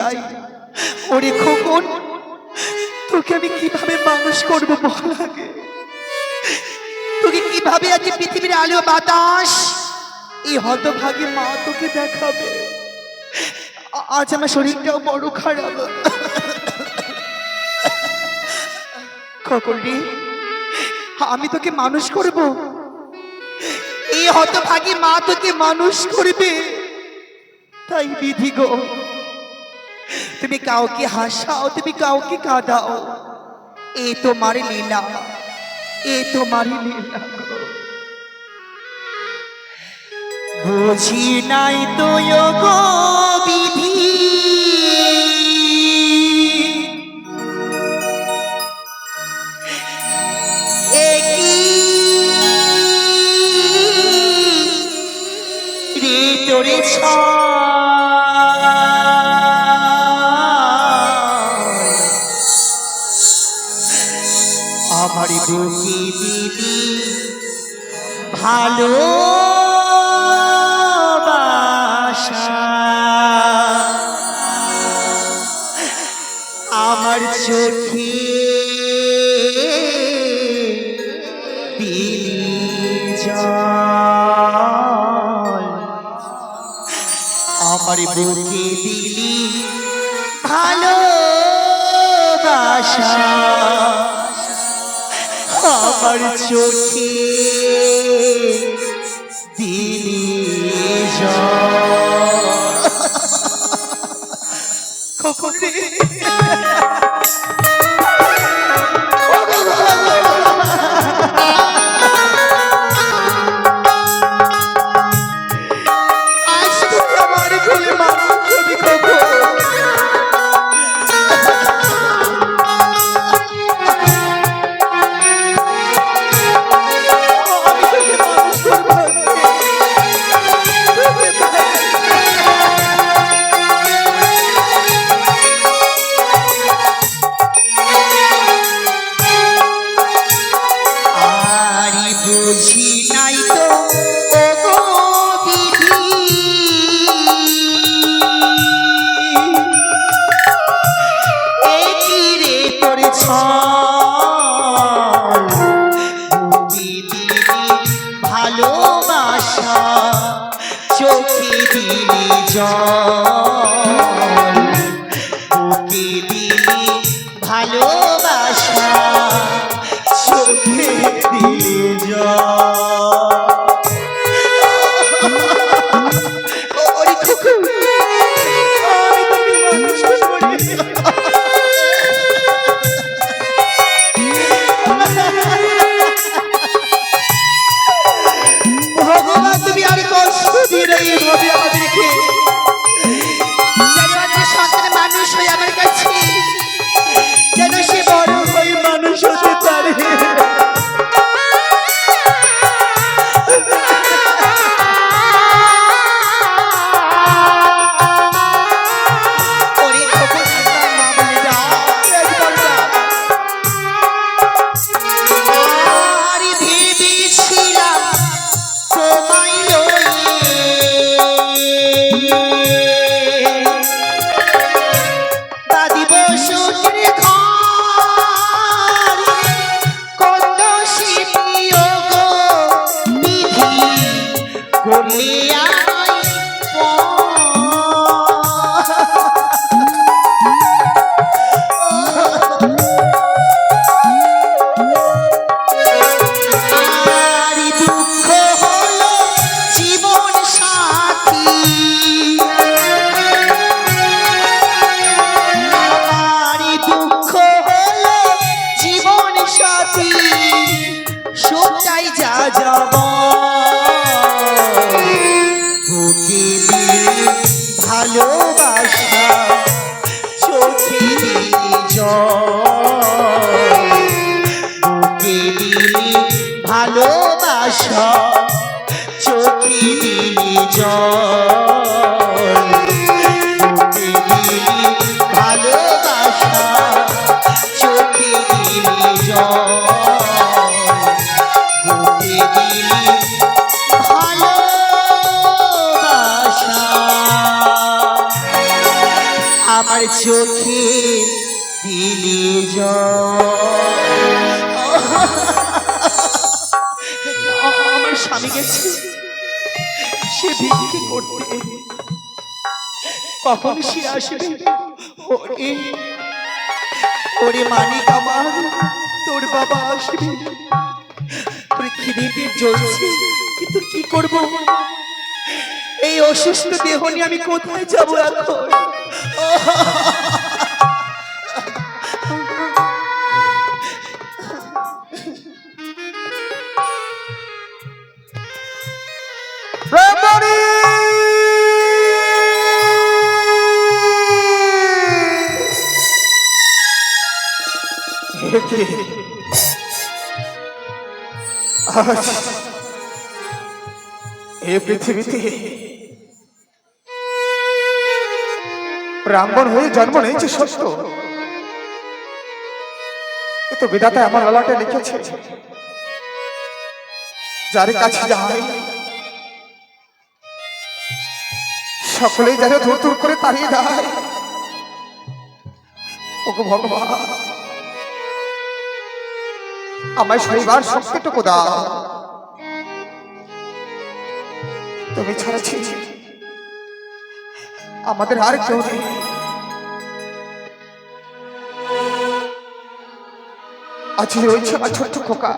চাই। ওরে খোকন, তোকে আমি কিভাবে মানুষ করবো বল আগে? তোকে কিভাবে আজ পৃথিবীর আলো বাতাস এই হতভাগী মা তোকে দেখাবে? আজ আমার শরীরটাও বড় খারাপ। খোকন রে, আমি তোকে মানুষ করব, এই হতভাগী মা তোকে মানুষ করবে। তাই বিধি গো, তুমি কাউকে হাসাও, তুমি কাউকে কাঁদাও, এ তোমার লীলা, এ তোমার লীলা গো। বুঝি নাই তো গো বিধি, এ কি রে তোরে আমার বুকে দিদি ভালোবাসা, আমার চোখে দিলি জল, আমার বুকে দিলি ভালোবাসা, আমার চোখে দিলি জল। খোকন রে, আজ তুই আমার কোলে মানুষ হবি খোকন। আমার চোখে দিলি আমার স্বামী গেছে সে ভিক্ষে করতে, কখন সে আসবে? ওরে ওরে মানিক আমার, তোর বাবা আসবে, তোর খিদেতে জ্বলছে, কিন্তু কি করব? এই অসুস্থ দেহ নিয়ে আমি কোথায় যাবো এখন? এই পৃথিবীতে ব্রাহ্মণ হয়ে জন্ম নিয়েছে সত্য, কিন্তু বিধাতা আমার ললাটে লিখেছে যার কাছে যায় সকলেই যেন দূর দূর করে তাড়িয়ে দেয়। ওগো ভগবান, আমায় শৈবার শক্তিটুকু দাও। তুমি ছাড়াছি আমাদের আর কেউ নেই। আজ রয়েছে আমার ছোট্ট খোকা,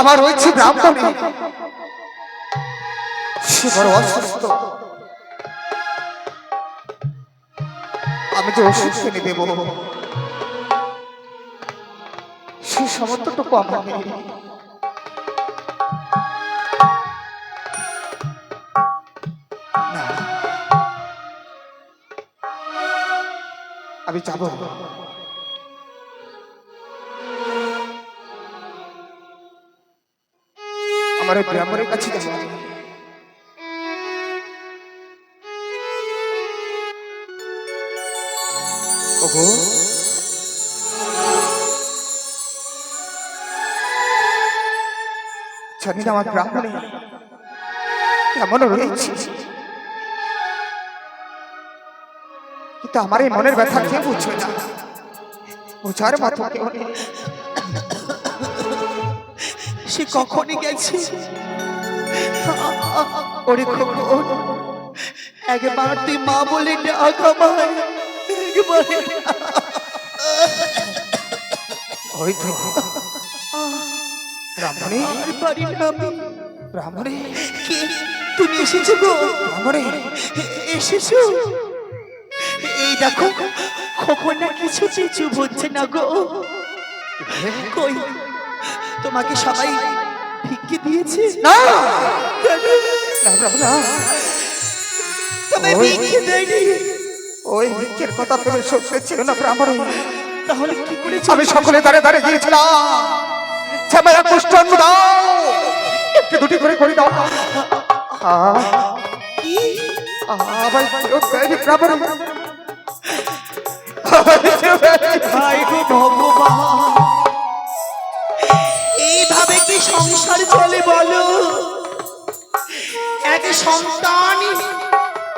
আমার রয়েছে ব্রাহ্মণী, সে বড় অসুস্থ। আমি যে ওষুধ কিনে দেব সে সমর্থটুকু আমার নেই। আমি যাব, আমার এই ব্রাহ্মণের কাছে যাব। ওগো জানি না আমার ব্রাহ্মণে কেমনও রয়েছে, কিন্তু আমার এই মনের ব্যথা কেউ বুঝবে না, বোঝার মতো কেউ নেই। সে কখনই গেছে? ওরে খোকন, একবার তুই মা বলে ডাক আমায়, একবার ওই তো ব্রাহ্মণী, আর পারি না আমি। ব্রাহ্মণী, কে তুমি এসেছো গো? ব্রাহ্মণী, এসেছো? এই দেখো খোকন না কিছু চুপ হচ্ছে না গো। কই তোমাকে সবাই ভিক্ষে দিয়েছে? না কেন? না ব্রাহ্মণা, তোমায় ভিক্ষে দেয়নি? ওই ভিক্ষের কথা তুমি শুনতে ছিল না ব্রাহ্মণী। তাহলে কি করে আমি সকলে দাঁড়ে দাঁড়ে গিয়েছিলাম, ছামায়া কুষ্টান্ন দাও, একটু দুটি করে করে দাও। কি? আবার কেউ দেয়নি ব্রাহ্মণী। হায় গো ভগবান, এইভাবে কি সংসার চলে বলো? এক সন্তান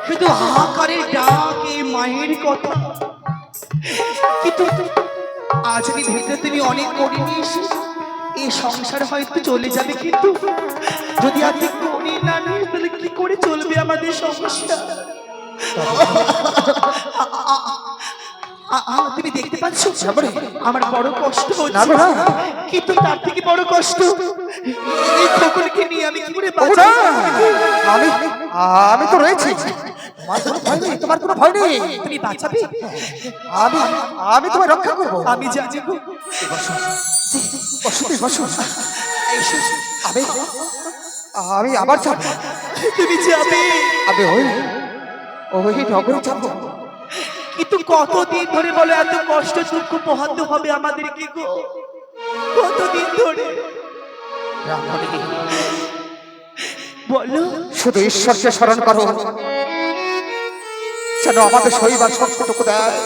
শুধু হাহাকারে ডাকে মায়ের কথা, কিন্তু আজ আমি ভেতরে তুমি অনেক করে নিয়েছি, এই সংসার হয়তো চলে যাবে, কিন্তু যদি আপনি করি না নিয়ে তাহলে কি করে চলবে আমাদের সংসার? তুমি দেখতে পাচ্ছ আমার বড় কষ্ট হচ্ছে, কিন্তু তার থেকে বড় কষ্ট এই খোকনকে নিয়ে আমি কি করে বাঁচবো? আমি আমি তো রয়েছি, তোমার কোনো ভয় নেই, তোমার কোনো ভয় নেই। তুমি বাঁচাবে? আমি আমি তোমায় রক্ষা করবো। আমি জানি গো। বসো তুই বসো। এসো। আমি আমি আবার যাব। তুমি যাবে? আমি ওই নগরে যাব। কিন্তু কতদিন ধরে বলো এত কষ্ট দুঃখ পোহাতে হবে আমাদেরকে গো? কতদিন ধরে বলো? শুধু ঈশ্বরকে স্মরণ করো, যেন আমাদের শৈবার শক্তিটুকু দেয়।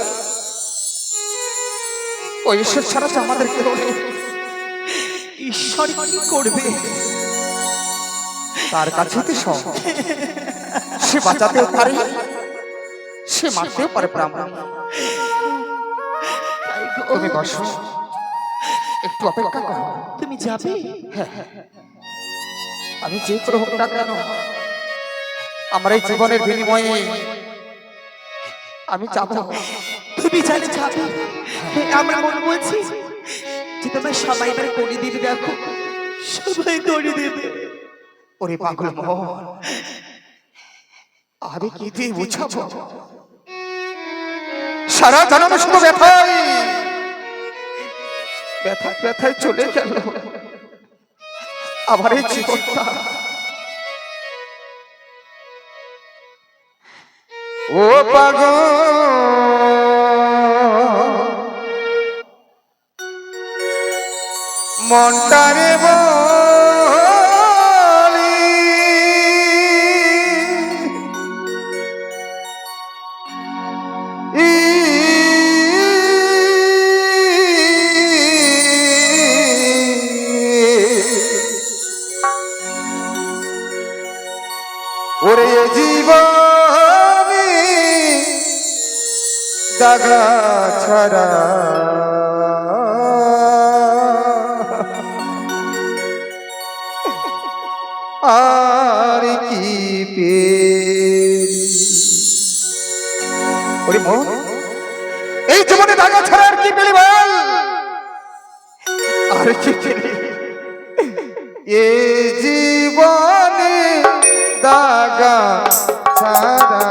ওই ঈশ্বর ছাড়া তো আমাদের কেউ নেই। ঈশ্বর কি করবে? তার কাছে তো সব, সে বাঁচাতেও পারে, সে মারতেও পারে ব্রাহ্মণ। তাই গো। তুমি বসো, একটু অপেক্ষা করো। তুমি যাবে? হ্যাঁ, আমি যে করে হোক না কেন আমার এই জীবনের বিনিময়ে আমি যাব। তুমি জানে যাবে? আমার মনে বলছি যে তোমার সবাই এবার করে দেবে, দেখো সবাই করে দেবে। ওরে পাগল মোহন, আমি কি দিয়ে বুঝাবো? সারা জন্ম শুধু ব্যথায় ব্যথা ব্যথায় চলে গেল আমার এই জীবনটা। ও পাগল মনটারে বলি ওরে জীবনে দাগা ছাড়া আর কি পেলি? ওরে মন, এই জীবনে দাগা ছাড়া আর কি পেলি বল? আর কি পেলি? এই জীবনে দাগা ছাড়া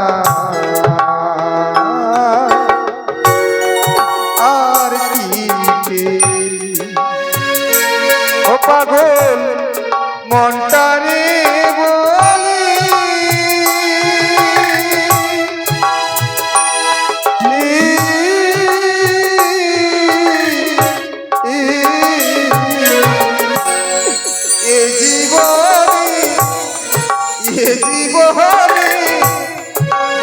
আর কি পেলি? ও পাগল মনটারে বলি এ জীবনে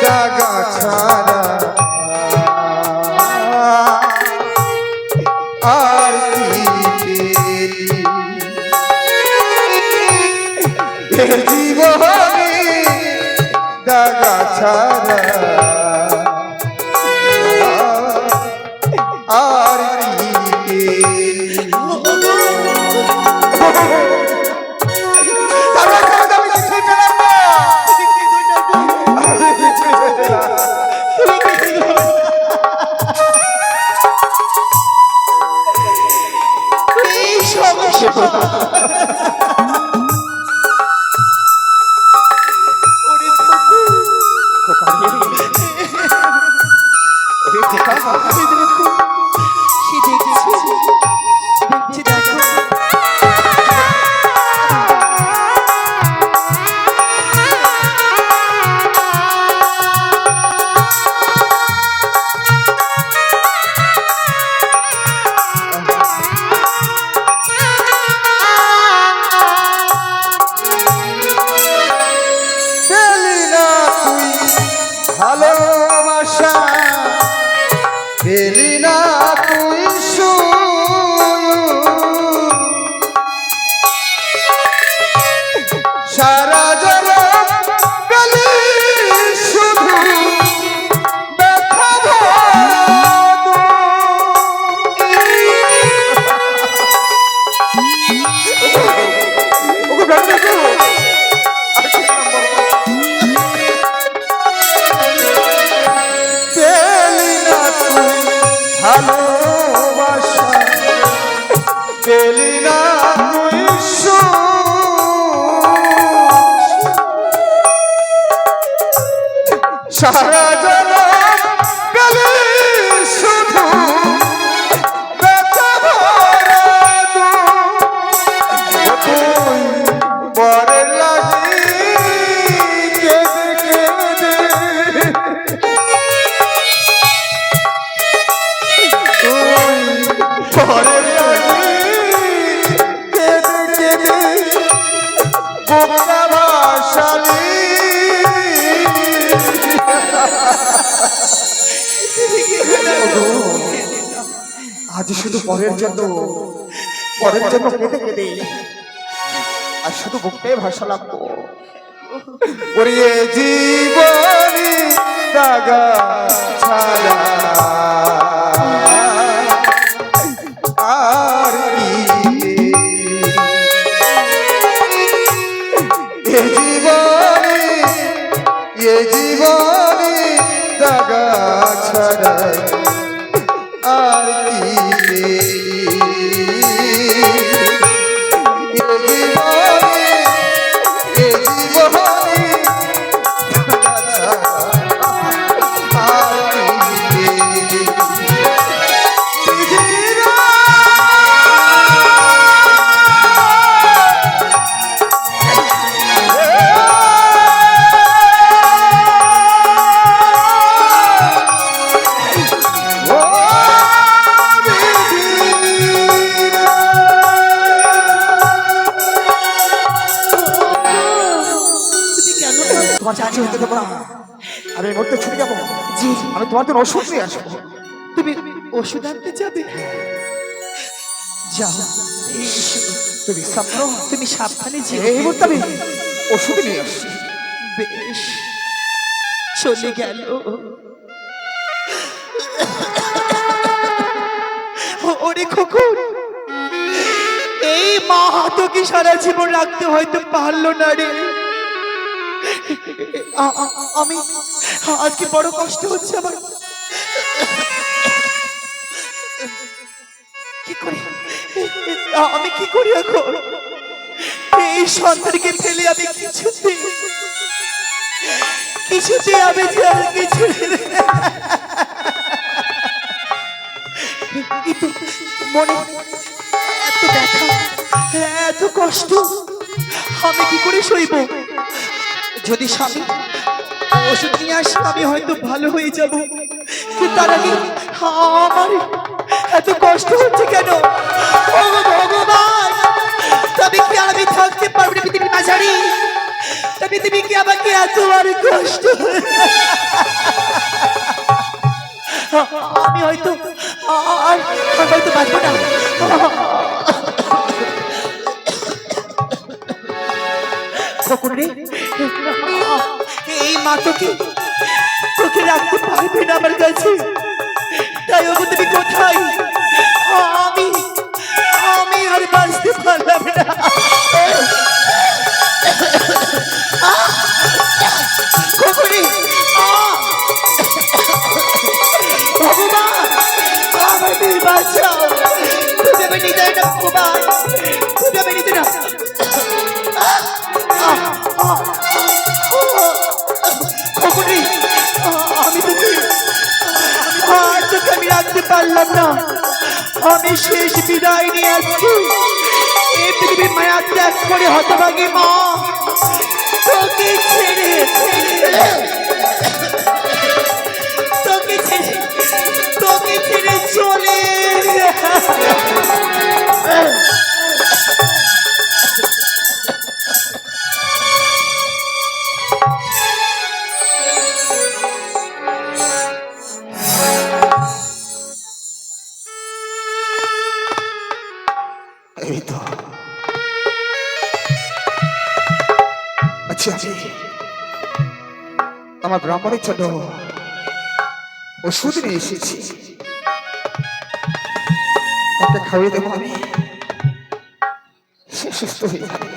দাগা ছাড়া আর কি পেলি? এ জীবনে দাগা ছাড়া আর কি পেলি? তারা কেন আমি কিছুই পেলাম না? আমি কিছুই পেলাম না। এই সমস্যা ওরে খোকু, খোকা রে, ওরে খোকা, এই দেখো, সে দেখছে দেখছে, দেখো পেলি না তুই ভালোবাসা, পেলি না তুই সারা জনম পেলি শুধু ব্যথা ভরা পেলি না তুই ভালোবাসা, পেলি না তুই সারা জনম পেলি শুধু ব্যথা ভরা তুই পরের লাগি কেঁদে কেঁদে তুই পরের লাগি কেঁদে কেঁদে বোকা ভাসালি। আজ শুধু পরের জন্য কেঁদে কেঁদে আর শুধু বুকটাই ভাসালাম গো। ওরে জীবনে দাগা ছাড়া আর কি এ জীবনে দাগা ছাড়া আর কি তোমার চাচি হতে দেবো না। আমি এই মুহূর্তে ছুটে যাবো। জি আমি তোমার জন্য ওষুধ নিয়ে আসবো। তুমি ওষুধ আনতে যাবে? যাও, তুমি বিশ্রাম করো। তুমি সাবধানে যেও। এই মুহূর্তে আমি ওষুধ নিয়ে আসছি। বেশ, চলে গেল। ওরে খোকন, এই মা তোকে সারা জীবন রাখতে হয়তো পারলো না রে। আমি আজকে বড় কষ্ট হচ্ছে আমার। কি করি আমি, কি করি এখন? এই সন্তানকে ফেলে আমি কিছুতে আমি যে আর কিছু কিন্তু মনে এত ব্যথা, এত কষ্ট, আমি কি করে সইব? যদি স্বামী ওষুধ নিয়ে আসে আমি হয়তো ভালো হয়ে যাব, কিন্তু তার আগে আমার এত কষ্ট হচ্ছে কেন? ও ভগবান, তবে কি আমি থাকতে পারবো না পৃথিবীর মাঝারি? তবে তুমি কি আমাকে এত আর কষ্ট? আমি হয়তো বাঁচবো না। এই মা তোকে রাখতে পারবে না আমার কাছে, তাই ওগো তুমি কোথায়? আমি আর বাঁচতে পারলাম না। ভগবান আমাকে বাঁচাও, তুমি আমি নিতে না ভগবান, তুমি আমি নিতে না। তোকে আমি রাখতে পারলাম না। আমি শেষ বিদায় নিয়ে আজকে এই পৃথিবীর মায়া ত্যাগ করে হতভাগী মা তোকে ছেড়ে চলে। এই তো আচ্ছা, আমার ব্রাহ্মণের জন্য ওষুধ নিয়ে এসেছি, তাকে খাইয়ে দেবো আমি, সে সুস্থ হয়ে যাবে।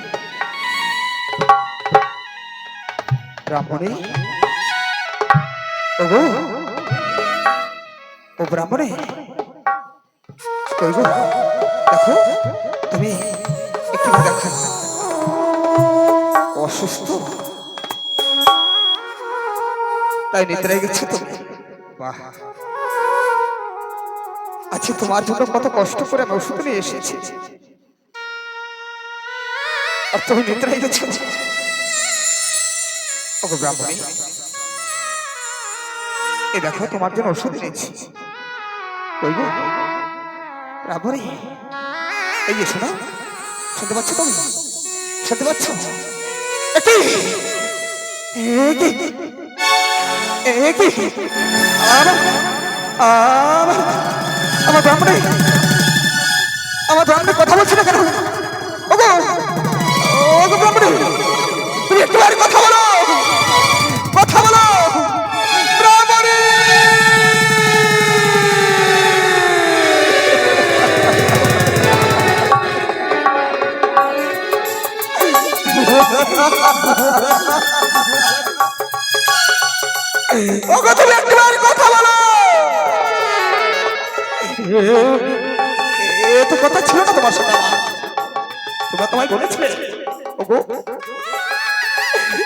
ব্রাহ্মণে, ও ব্রাহ্মণে, কই গো, দেখো তুমি একটু দেখো, অসুস্থ তাই নিদ্রায় গেছে তো। বাহ, আচ্ছা তোমার জন্য কত কষ্ট করে আমি ওষুধ নিয়ে এসেছি, আর তুমি নিদ্রায় গেছো। ওগো ব্রাহ্মণী, এ দেখো তোমার জন্য ওষুধ এনেছি। কই গো ব্রাহ্মণী, এই যে শোনো, শুনতে পাচ্ছ তুমি? শুনতে পাচ্ছ? আমার ব্রাহ্মণী, আমার ব্রাহ্মণী কথা বলছে না কেন? ওগো, ওগো ব্রাহ্মণী, তুমি একটুবার কথা বলো, কথা বলো ব্রাহ্মণী। ওগো তুমি একটুবার কথা বলো। এ তো কথা ছিল না তোমার সাথে আমার। তোমরা তোমায় বলেছিলে ওগো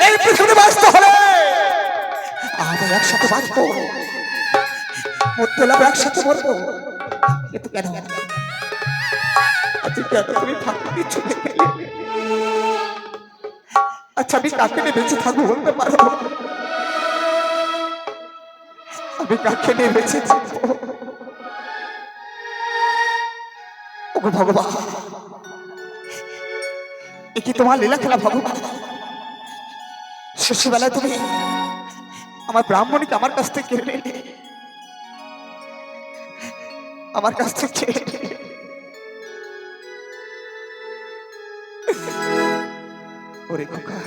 এই পৃথিবীতে বাঁচতে হলে আমরা একসাথে বাঁচবো, মরতে হলে আমরা একসাথে মরবো। কিন্তু কেন আজকে কেন তুমি ফাঁকি দিচ্ছ? আচ্ছা আমি কাকে নিয়ে বেঁচে থাকবো বলতে পারো? আমি কাকে নিয়ে বেঁচে থাকবো? ওগো ভগবান, এ কি তোমার লীলা খেলা ভগবান? শেষবেলায় তুমি আমার ব্রাহ্মণীকে আমার কাছ থেকে কেড়ে নিলে, আমার কাছ থেকে ওরে খোকা,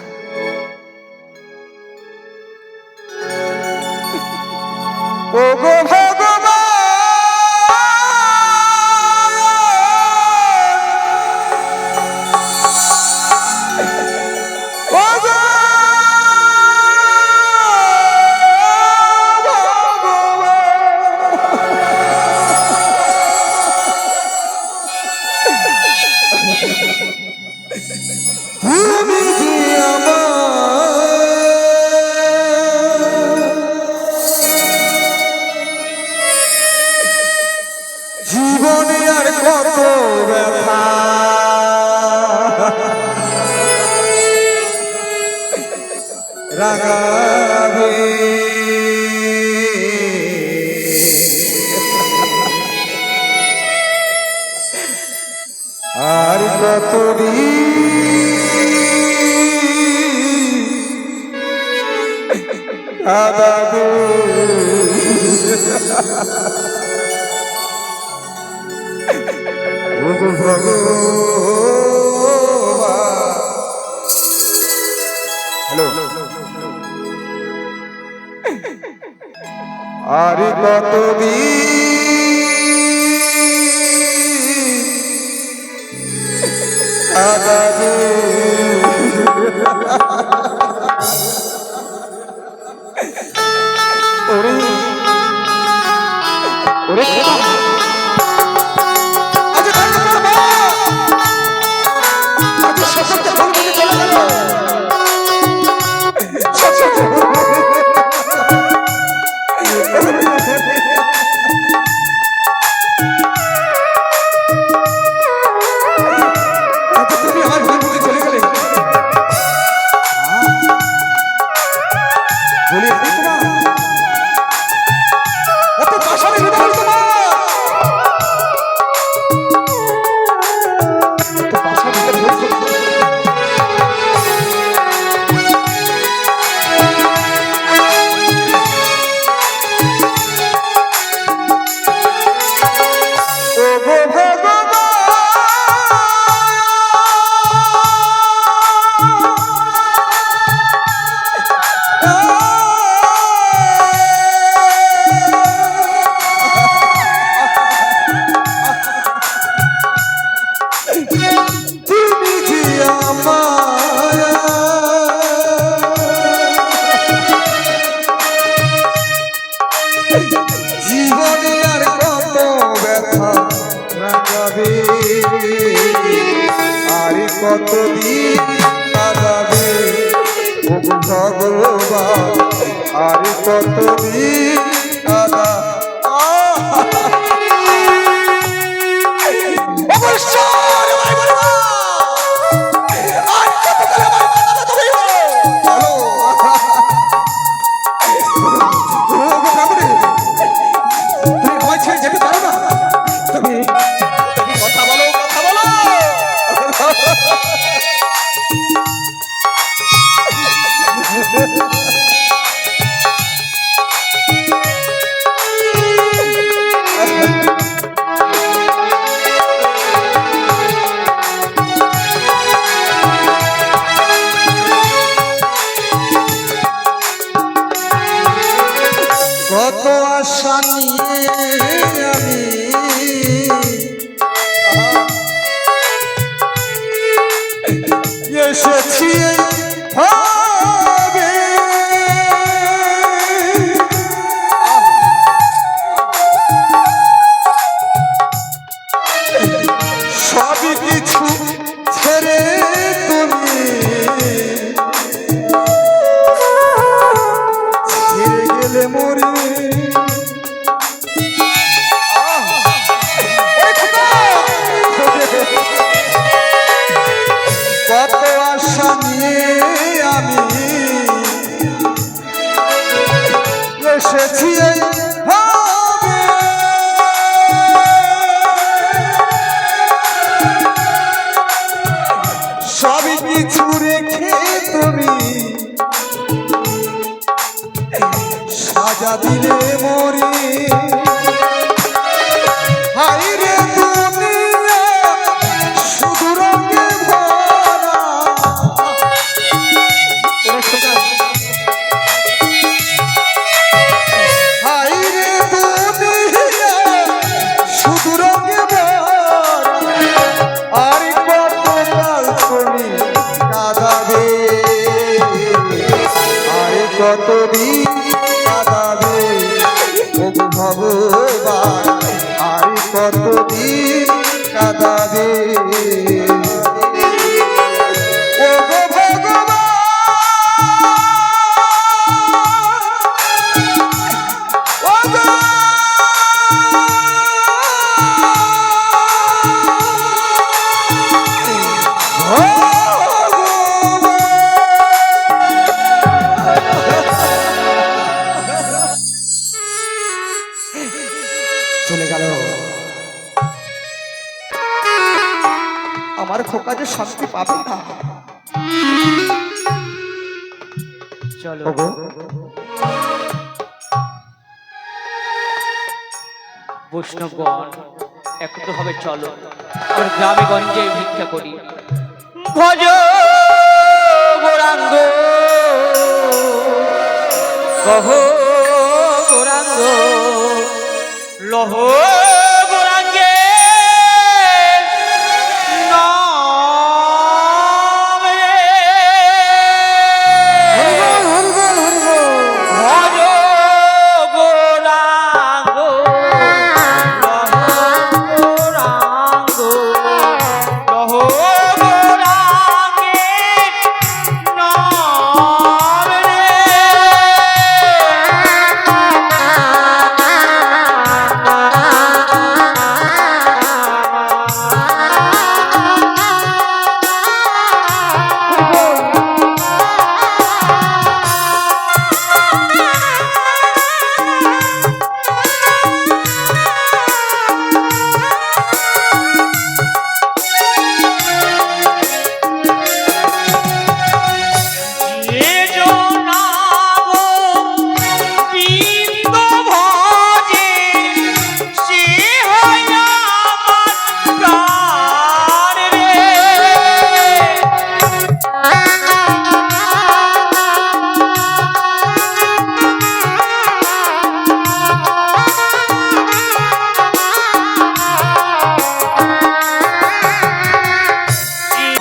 ওগো ভগবান, ওগো তুমি যে জীবনে আর কত ব্যথা রাগাবে, আর কত কাঁদাবে। ওগো ভগবান, হ্যালো, আর কতদিন কাঁদাবে। ওরে ওরে আজ শেষে ফোন করে চলে গেল। তুমি আমার ভুল বুঝে চলে গেলে বলে তোমার এত পাশানি হৃদয় তোমার, এত পাশানি হৃদয়। ওগো ভগবান, তুমি যে আমার জীবনে আর কত ব্যথা রাগাবে, আর কতদিন কাঁদাবে। ওগো ভগবান, আর কতদিন কাঁদা। অবশ্যই ভাই বলো, আর কতকাল আমার কাঁদাবে তুমি? বলো ওগো ভগবান, তুমি ভয় ছেড়ে যেতে পারো না? তুমি তুমি কথা বলো, কথা বলো। নিয়ে আমি এসেছি ভাবে সবই কিছু ছেড়ে তুমি ছেড়ে গেলে মরে কত আশা নিয়ে আমি এসেছি এই ভাবে সবই কিছু রেখে তুমি সাজা দিলে মরি হাই রে দুনিয়া শুধু রঙে ভরা হাই রে দুনিয়া শুধু রঙে ভরা আর কত কাল তুমি কাঁদাবে আর কতদিন কাঁদাবে ও ভগবান আর কতদিন কাঁদাবে ও ভগবান ও চলে গেল আমার খোকা যে শান্তি পাবে না চলো ওগো বৈষ্ণবগণ একত্র হবে, চলো আমরা গ্রামে গঞ্জে ভিক্ষা করি। ভজ গৌরাঙ্গ কহ গৌরাঙ্গ লহ গৌরাঙ্গে নাম রে। ভজ গৌরাঙ্গ লহ গৌরাঙ্গ লহ গৌরাঙ্গে নাম রে।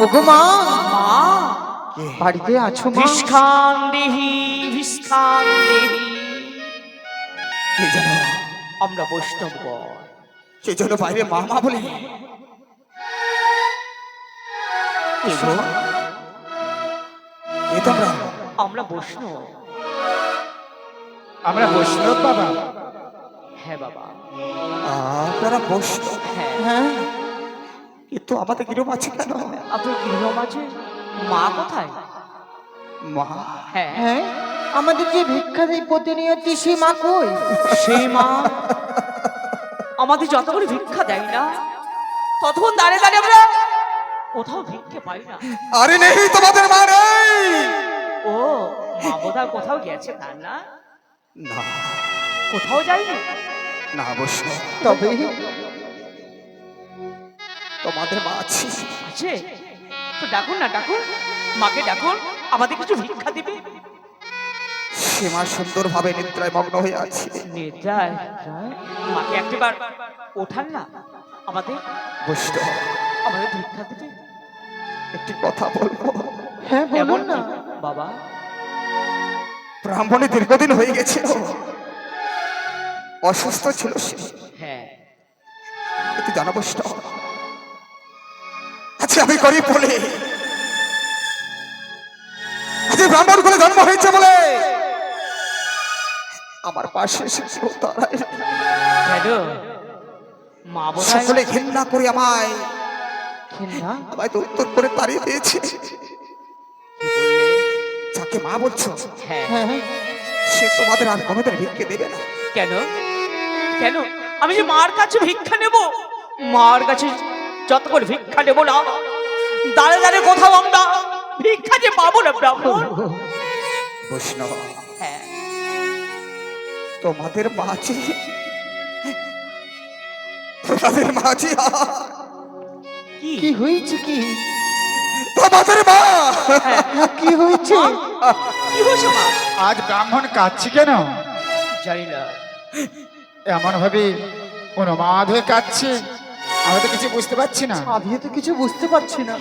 ওগো মা, মা বাড়িতে আছো মা? ভিষ্খান দেহি ভিষ্খান দেহি। কে যেন আমরা বৈষ্ণবগণ কে যেন বাইরে মা মা বলে এ তোমরা আমরা বৈষ্ণব। আমরা বৈষ্ণব বাবা। হ্যাঁ বাবা, আপনারা বসো হ্যাঁ। হ্যাঁ, কিন্তু আমাদের গৃহ আছে কেন আপনার গৃহ মাঝে মা কোথায়? মা হ্যাঁ, হ্যাঁ, আমাদের যে ভিক্ষা দেয় প্রতিনিয়ত সে মা কই? সেই মা আমাদের যত করে ভিক্ষা দেয় না, ততক্ষণ দাঁড়িয়ে দাঁড়িয়ে আমরা কোথাও ভিক্ষে পাই না। আরে নেই তোমাদের মা নেই। ও মা বোধহয় কোথাও গেছে, তার না? না কোথাও যায়নি। না বসো তবে তোমাদের মা আছে আছে তো ডাকুন না, ডাকুন মাকে, ডাকুন আমাদের কিছু ভিক্ষা দিবে। সীমা সুন্দরভাবে নিদ্রায় মগ্ন হয়ে আছে। নিদ্রায় মাকে একটিবার ওঠান না, আমাদের বৈষ্ণব, আমাদের ভিক্ষা দিতে। একটি কথা বলবো? হ্যাঁ এমন বলুন না। কি বাবা? ব্রাহ্মণে দীর্ঘদিন হয়ে গেছিল, অসুস্থ ছিল সে। হ্যাঁ, একটু জানা বৈষ্ণব, আচ্ছা আমি গরিব বলে, আজ ব্রাহ্মণ করে জন্ম হয়েছে বলে আমার পাশে এসেছিল তারাই কেন মা বোধহয় সকলে ঘৃণা করে আমায় ঘৃণা? আমায় তো উত্তর করে তাড়িয়ে দিয়েছে। কি বললে? যাকে মা বলছো হ্যাঁ, হ্যাঁ সে তোমাদের আর কোনোদিন ভিক্ষে দেবে না। কেন কেন আমি যে মার কাছে ভিক্ষা নেব? মার কাছে যতক্ষণ ভিক্ষা নেব না, দাঁড়ে দাঁড়ে কোথাও আমরা ভিক্ষা যে পাবো না ব্রাহ্মণ। বৈষ্ণব, হ্যাঁ, তোমাদের মাঝে তোমাদের মাঝে কি কি হয়েছে কি? তোমাদের মা হ্যাঁ, কি হয়েছে? কি হয়েছে মা? আজ ব্রাহ্মণ কাঁদছে কেন? জানি না। এমন ভাবে উন্মাদ হয়ে কাঁদছে, আমি তো কিছু বুঝতে পারছি না। আমিও তো কিছু বুঝতে পারছি না।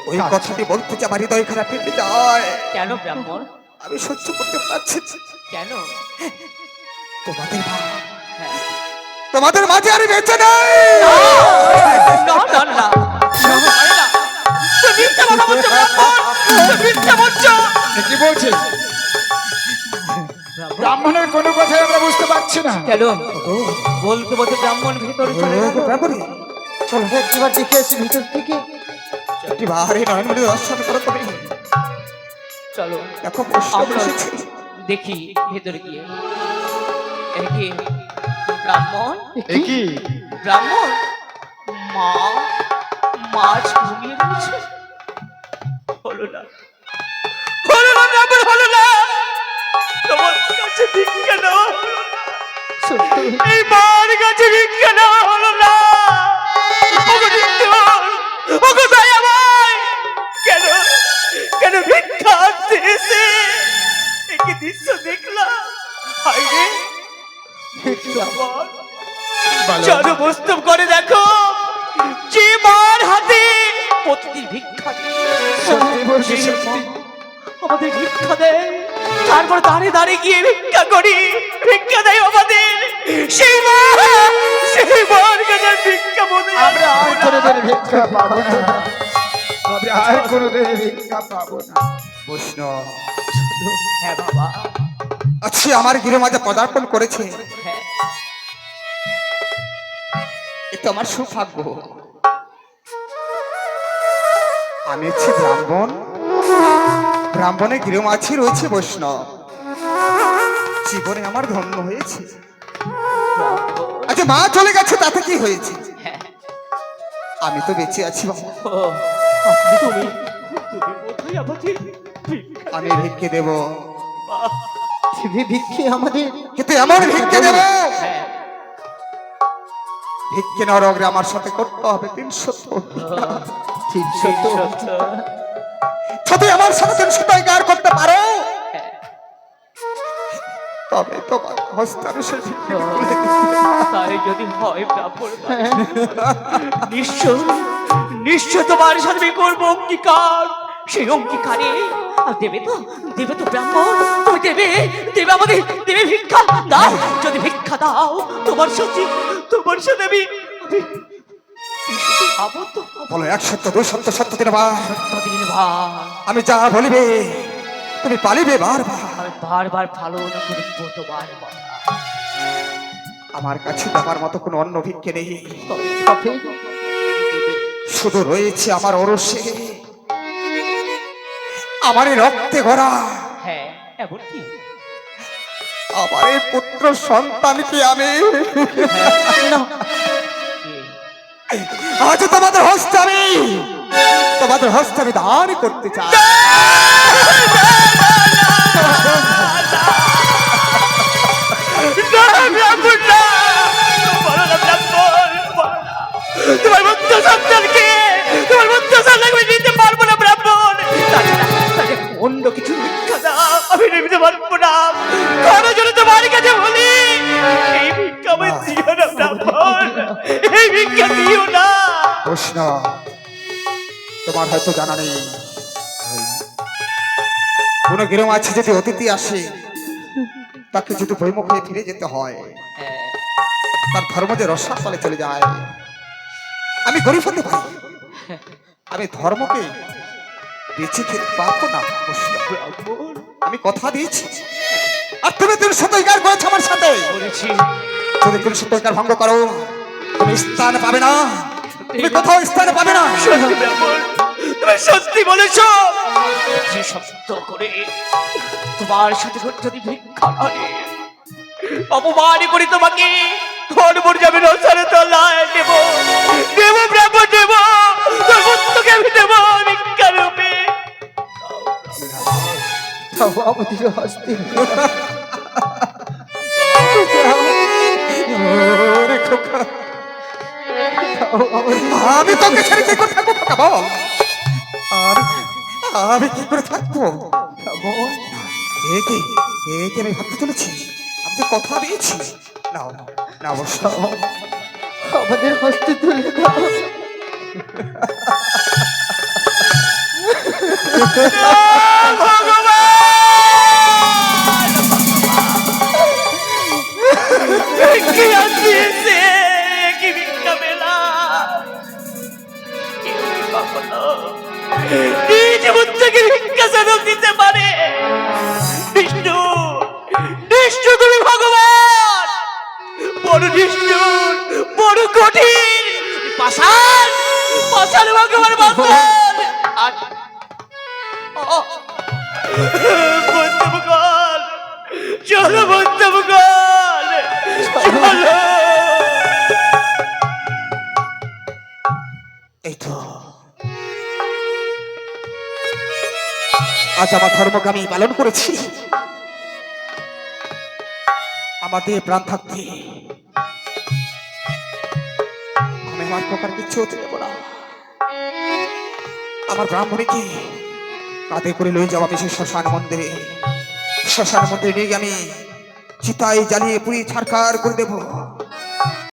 ওই কথাটি বলতে যে আমার হৃদয় খারাপ হয়ে যায়, কেন ব্রাহ্মণ? আমি সহ্য করতে পারছি না। কেন? তোমাদের মা, হ্যাঁ, তোমাদের মাঝে আর বেঁচে নেই। না না না, আরে না, তুমি মিথ্যা কথা বলছো ব্রাহ্মণ, তুমি মিথ্যা বলছো। এ কি বলছিস? ব্রাহ্মণের কোনো কথাই আমরা বুঝতে পারছি না। কেন বলতে বলতে ব্রাহ্মণ ভিতরে চলে গেল। ব্রাহ্মণী, চলো একবার দেখে আসি ভিতর থেকে। একটি বাহারে নয়নমণি দর্শন করো তুমি। চলো দেখো বৈষ্ণব আমরা এসেছে। দেখি ভেতরে গিয়ে। এ কি ব্রাহ্মণ? এ কি? ব্রাহ্মণ মা মাছ ঘুমিয়ে রয়েছে। হলো না, হলো না ব্রাহ্মণ, হলো না। তোমার কাছে ভিক্ষা নেওয়া হলো না। সত্যি এই মার কাছে ভিক্ষা নেওয়া হলো না। ওগো ভিক্ষুক, ওগো দয়া ভাই, কেন কেন ভিক্ষা আনতে এসে একই দৃশ্য দেখলাম। হায় রে, জনবস্তব করে দেখো, যে মার হাতে প্রতিদিন ভিক্ষা দিয়ে সত্যি বলছিস, সেই সত্যি। মা আমাদের ভিক্ষা দেয়, তারপর দাঁড়িয়ে দাঁড়িয়ে গিয়ে ভিক্ষা করি, ভিক্ষা দেয় আমাদের। সেই মা, সেই মার কাছে ভিক্ষা মনে আমরা আর কোনোদিন ভিক্ষা পাবো না, আমরা আর কোনোদিন ভিক্ষা পাবো না। বৈষ্ণব, হ্যাঁ বাবা, আচ্ছা আমার গৃহ মাঝে পদার্পণ করেছে, হ্যাঁ এটা আমার সৌভাগ্য। আমি হচ্ছি ব্রাহ্মণ, ব্রাহ্মণের গৃহ মাঝে রয়েছে বৈষ্ণব। জীবনে আমার ধন্য হয়েছে। আচ্ছা মা চলে গেছে, তাতে কি হয়েছে? হ্যাঁ। আমি তো বেঁচে আছি বাবা। ও, তুমি তুমি বোধহয় আমাদের ভিক্ষা আমি ভিক্ষে দেব, তুমি ভিক্ষে আমাদের কিন্তু এমন ভিক্ষে দেব, হ্যাঁ, ভিক্ষে নরগ্রে আমার সাথে করতে হবে 300। ঠিক সেই সত্য। সত্য। যদি আমার সাথে 300 গার করতে পারো, হ্যাঁ, তবে তোমার হস্তানুসারে ভিক্ষে তুলে দিতে। তাই যদি হয় ব্রাহ্মণ ভাই, নিশ্চয় নিশ্চয় তোমার সাথে আমি করবো অঙ্গীকার। সেই অঙ্গীকারে দেবে তো, দেবে তো ব্রাহ্মণ, তুমি দেবে, দেবে আমাদের, দেবে ভিক্ষা দাও। যদি ভিক্ষা দাও, তোমার সাথে আমি আবদ্ধ হব। বলো 1 সত্য 2 সত্য 70 বার প্রতিদিন ভাই আমি যা বলিবে তুমি পালিবে বারবার। আমি বারবার ভালো না করে বলতে বারবার। আমার কাছে দেবার মতো কোনো অন্য ভিক্ষে নেই, তবে শুধু রয়েছে আমার ওরসে, আমার এই রক্তে গড়া, হ্যাঁ, এমন কি? আমার এই পুত্র সন্তানকে আমি না, আজ তোমাদের হস্তে আমি দান করতে চাই। তোমার মুক্ত সন্তানকে, তোমার মুক্ত সন্তানকে নিতে পারবো না ব্রাহ্মণ। অন্য কিছু ভিক্ষা দাও, আমি নিতে পারবো না। ভিক্ষা দিও না। প্রশ্ন তোমার হয়তো জানা নেই, কোন গ্রাম আছে যদি অতিথি আসে তাকে যদি বৈমুখ হয়ে ফিরে যেতে হয়, তার ধর্ম যে রসাতলে চলে যায়। আমি গরিব হতে পারি, আমি ধর্মকে বেঁচে খেতে পারবো না। প্রশ্ন আমি কথা দিয়েছি, আর তুমি সত্যিকার করেছো আমার সাথে। বলেছি যদি তুমি সত্যিকার ভঙ্গ করো, তুমি স্থান পাবে না, তুমি কোথাও স্থান পাবে না। সত্যি ব্রাহ্মণ, তুমি সত্যি বলেছ। যে সত্য করে তোমার সাথে যদি ভিক্ষা করে অপমান করি তোমাকে, ধর্মর যাবে রসারে তলায় দেব দেব ব্রাহ্মণ দেব, তোর পুত্রকে আমি দেব ভিক্ষা রূপে। তাও আমাদের হস্তে ওরে খোকা, আমি তোকে ছেড়ে কি করে থাকবো খোকা বল? আর আমি কি করে থাকবো? একে একে আমি ভাবতে চলেছি, আমি তো কথা দিয়েছি। না না অবশ্য আমাদের হস্তে তুলে দাও। কি আসিয়েছে, কি ভিক্ষা পেলা? কেউ কি কখনো নিজ পুত্রকে ভিক্ষা স্বরূপ দিতে পারে? বিষ্ণু, বিষ্ণু তুমি ভগবান, বড় নিষ্ঠুর, বড় কঠিন, পাষাণ, পাষাণ ভগবান বাসন। আর বন্ধুগণ, চলো বন্ধুগণ, চলো। এই তো আজ আমার ধর্মকে আমি পালন করেছি। আমার দেহে প্রাণ থাকতে আমি আমার প্রকার কিচ্ছু হতে দেবো না। আমার ব্রাহ্মণীকে কাঁধে করে লয়ে যাওয়া আমি সেই শ্মশান মন্দিরে, শ্মশান মন্দিরে নিয়ে গিয়ে আমি চিতায় জ্বালিয়ে পুড়িয়ে ছাড়খাড় করে দেবো।